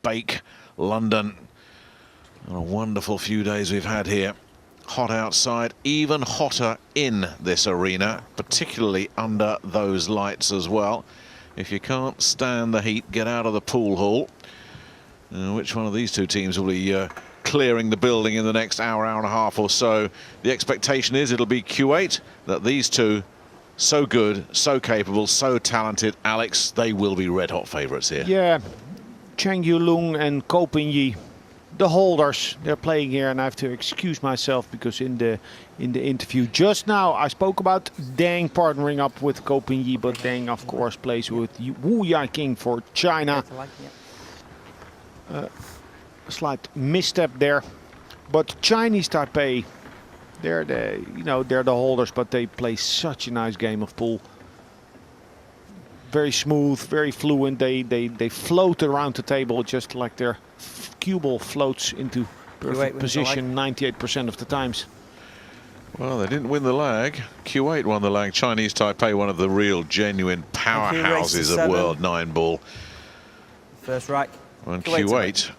bake London. And a wonderful few days we've had here. Hot outside, even hotter in this arena, particularly under those lights as well. If you can't stand the heat, get out of the pool hall. Which one of these two teams will be clearing the building in the next hour, hour and a half or so? The expectation is it'll be Kuwait. That these two, so good, so capable, so talented, Alex, they will be red hot favourites here. Yeah, Chang Yu-Lung and Ko Pin-Yi, the holders, they're playing here, and I have to excuse myself because in the interview just now I spoke about Deng partnering up with Ko Pin-Yi, but Deng of course plays with Wu Yaqing for China. A slight misstep there, but Chinese Taipei, they're the holders, but they play such a nice game of pool. Very smooth, very fluent. They float around the table just like their cue ball floats into perfect position 98% of the times. Well, they didn't win the lag. Kuwait won the lag. Chinese Taipei, one of the real genuine powerhouses of World 9 ball. First right. And Kuwait,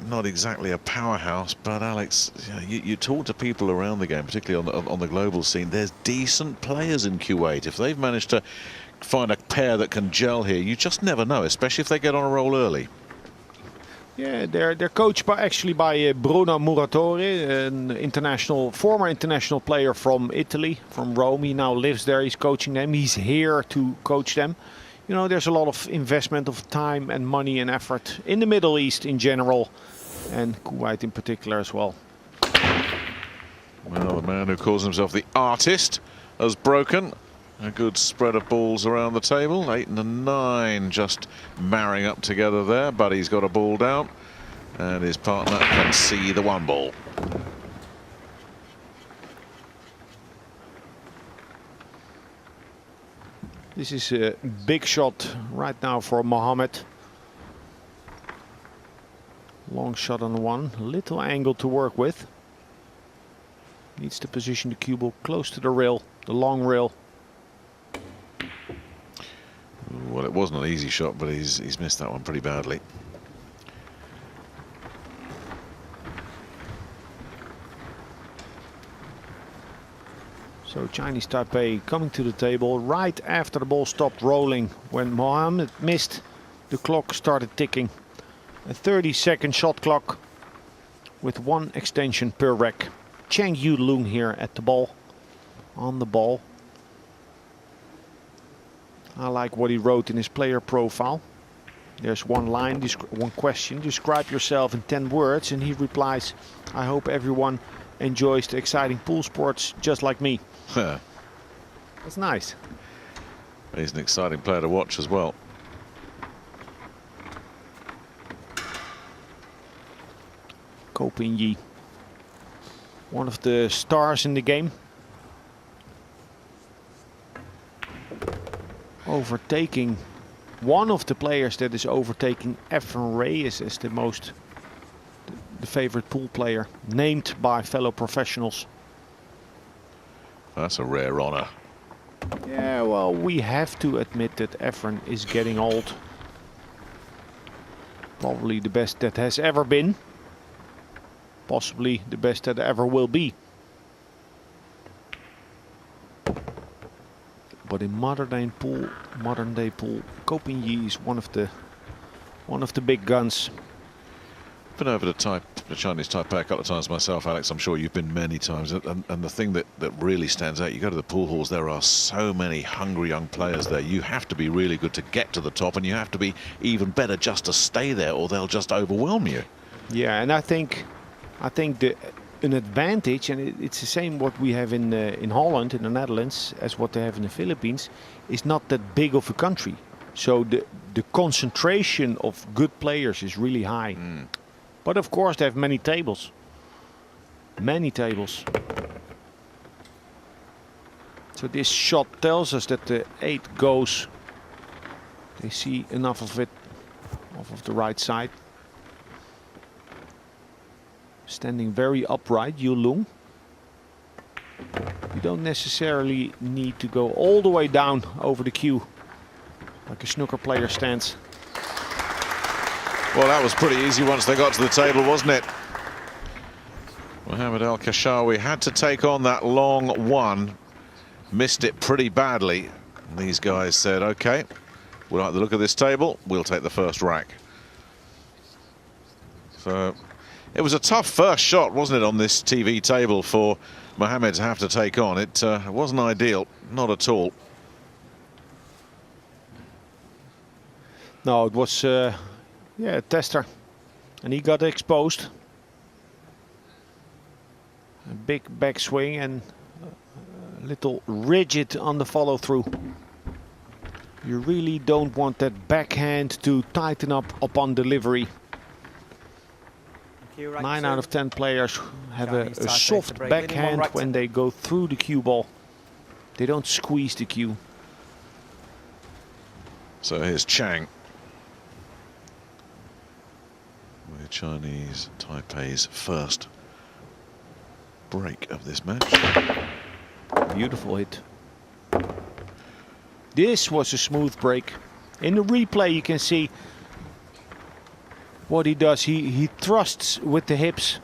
not exactly a powerhouse, but Alex, you talk to people around the game, particularly on the global scene. There's decent players in Kuwait. If they've managed to find a pair that can gel here, you just never know, especially if they get on a roll early. Yeah, they're coached by Bruno Muratore, an former international player from Italy, from Rome. He now lives there. He's coaching them. He's here to coach them. You know, there's a lot of investment of time and money and effort in the Middle East in general, and Kuwait in particular as well. Well, the man who calls himself the artist has broken. A good spread of balls around the table. 8 and 9 just marrying up together there. Buddy's got a ball down, and his partner can see the one ball. This is a big shot right now for Mohammed. Long shot on one, little angle to work with. Needs to position the cue ball close to the rail, the long rail. Well, it wasn't an easy shot, but he's missed that one pretty badly. So Chinese Taipei coming to the table right after the ball stopped rolling. When Mohammed missed, the clock started ticking. A 30-second shot clock with one extension per rack. Chang Yu-Lung here at the ball, on the ball. I like what he wrote in his player profile. There's one line, one question, describe yourself in 10 words, and he replies, I hope everyone enjoys the exciting pool sports just like me. That's nice. He's an exciting player to watch as well. Ko Pin-Yi, one of the stars in the game. Overtaking one of the players that is overtaking Efren Reyes as the favorite pool player, named by fellow professionals. That's a rare honor. Yeah, well, we have to admit that Efren is getting old. Probably the best that has ever been. Possibly the best that ever will be. But in modern day pool, Ko Pin-Yi is one of the big guns. Been over to the Chinese Taipei a couple of times myself, Alex. I'm sure you've been many times. And the thing that really stands out, you go to the pool halls, there are so many hungry young players there. You have to be really good to get to the top, and you have to be even better just to stay there, or they'll just overwhelm you. Yeah, and I think an advantage, and it's the same what we have in Holland, in the Netherlands, as what they have in the Philippines, is not that big of a country. So the concentration of good players is really high. But of course they have many tables. Many tables. So this shot tells us that the 8 goes. They see enough of it off of the right side. Standing very upright, Yu-Lung. You don't necessarily need to go all the way down over the cue like a snooker player stands. Well, that was pretty easy once they got to the table, wasn't it? Mohamed Al Kashawi had to take on that long one. Missed it pretty badly. And these guys said, OK, we like the look of this table. We'll take the first rack. So it was a tough first shot, wasn't it, on this TV table for Mohamed to have to take on. It wasn't ideal, not at all. No, it was, yeah, a tester. And he got exposed. A big backswing and a little rigid on the follow through. You really don't want that backhand to tighten up upon delivery. 9 out of 10 players have a soft backhand when they go through the cue ball. They don't squeeze the cue. So here's Chang. With Chinese Taipei's first break of this match. Beautiful hit. This was a smooth break. In the replay you can see what he does. He thrusts with the hips.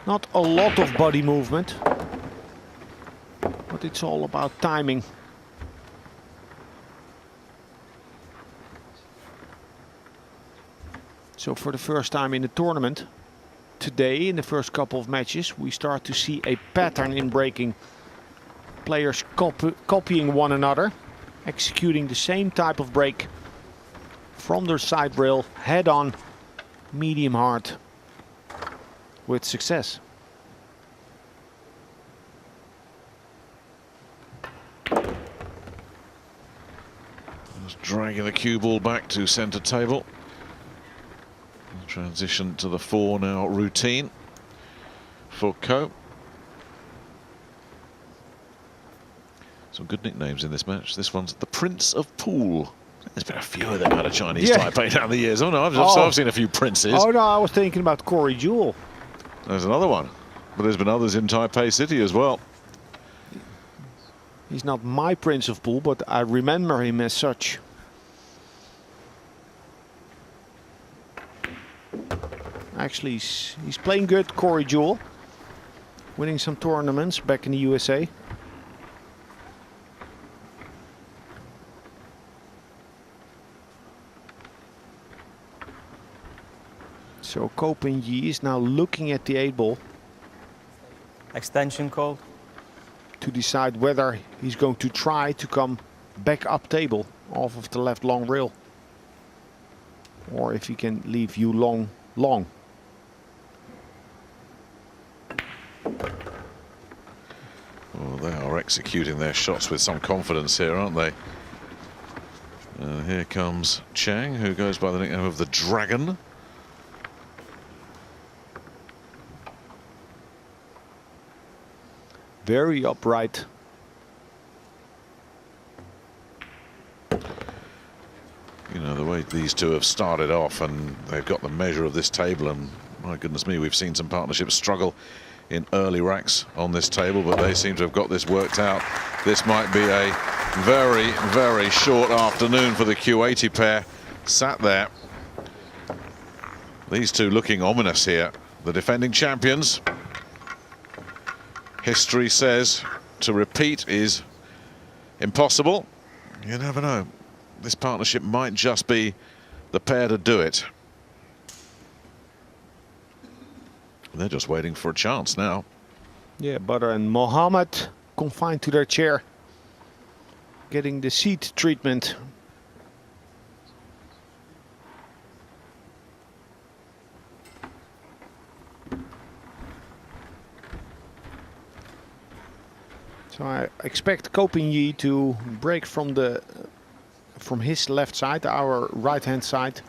Not a lot of body movement, but it's all about timing. So for the first time in the tournament, today in the first couple of matches, we start to see a pattern in breaking. Players copying one another, executing the same type of break from their side rail, head on, medium hard, with success. Just dragging the cue ball back to centre table. Transition to the 4 now routine for Ko. Some good nicknames in this match. This one's the Prince of Pool. There's been a few of them out of Chinese Taipei down the years. Oh no, I've seen a few princes. Oh no, I was thinking about Corey Jewell. There's another one. But there's been others in Taipei City as well. He's not my Prince of Pool, but I remember him as such. Actually, he's playing good, Corey Jewell. Winning some tournaments back in the USA. So Ko Pin-Yi is now looking at the 8-ball. Extension called. To decide whether he's going to try to come back up table off of the left long rail. Or if he can leave you long. Well, they are executing their shots with some confidence here, aren't they? Here comes Chang, who goes by the nickname of the Dragon. Very upright. You know, the way these two have started off, and they've got the measure of this table, and my goodness me, we've seen some partnerships struggle in early racks on this table, but they seem to have got this worked out. This might be a very, very short afternoon for the Kuwaiti pair. Sat there. These two looking ominous here. The defending champions. History says to repeat is impossible. You never know. This partnership might just be the pair to do it. They're just waiting for a chance now. Yeah, Badr and Mohammed confined to their chair, getting the seat treatment. So I expect Ko Pin-Yi to break from his left side, our right-hand side.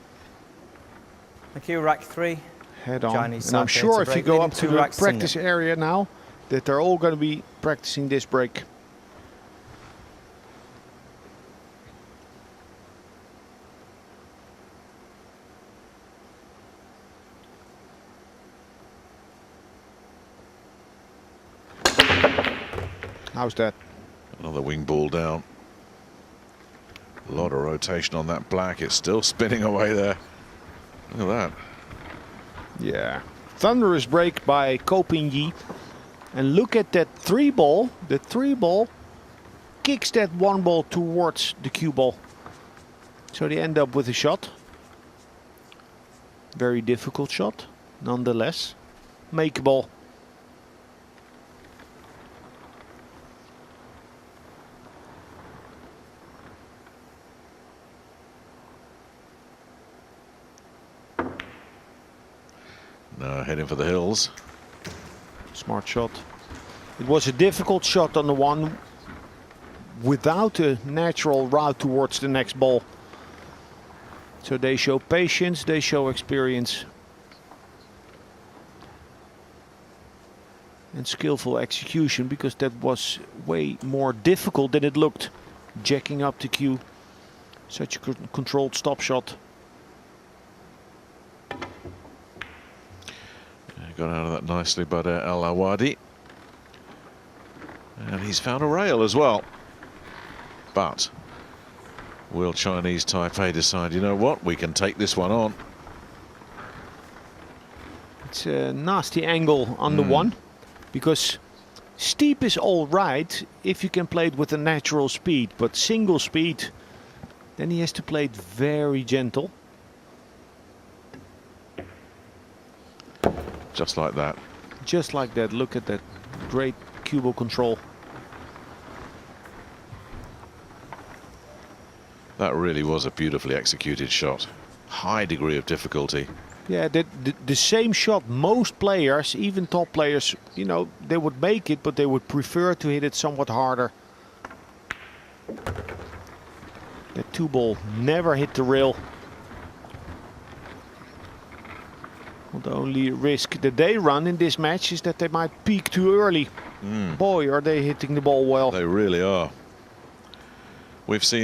Thank you, rack 3. Head on. Chinese and I'm side sure to if you break, go leading up to 2 the racks practice single. area now, that they're all going to be practicing this break. How's that? Another wing ball down. A lot of rotation on that black. It's still spinning away there. Look at that. Yeah. Thunderous break by Ko Ping-yi. And look at that 3-ball. The 3-ball kicks that 1-ball towards the cue ball. So they end up with a shot. Very difficult shot, nonetheless. Makeable. No, heading for the hills. Smart shot. It was a difficult shot on the one without a natural route towards the next ball. So they show patience, they show experience. And skillful execution, because that was way more difficult than it looked. Jacking up the cue. Such a controlled stop shot. Got out of that nicely by Al Awadi. And he's found a rail as well. But will Chinese Taipei decide, you know what, we can take this one on? It's a nasty angle on the one, because steep is all right if you can play it with a natural speed, but single speed, then he has to play it very gentle. Just like that. Just like that. Look at that great cue ball control. That really was a beautifully executed shot. High degree of difficulty. Yeah, the same shot most players, even top players, you know, they would make it, but they would prefer to hit it somewhat harder. That 2-ball never hit the rail. Well, the only risk that they run in this match is that they might peak too early. Boy, are they hitting the ball well. They really are. We've seen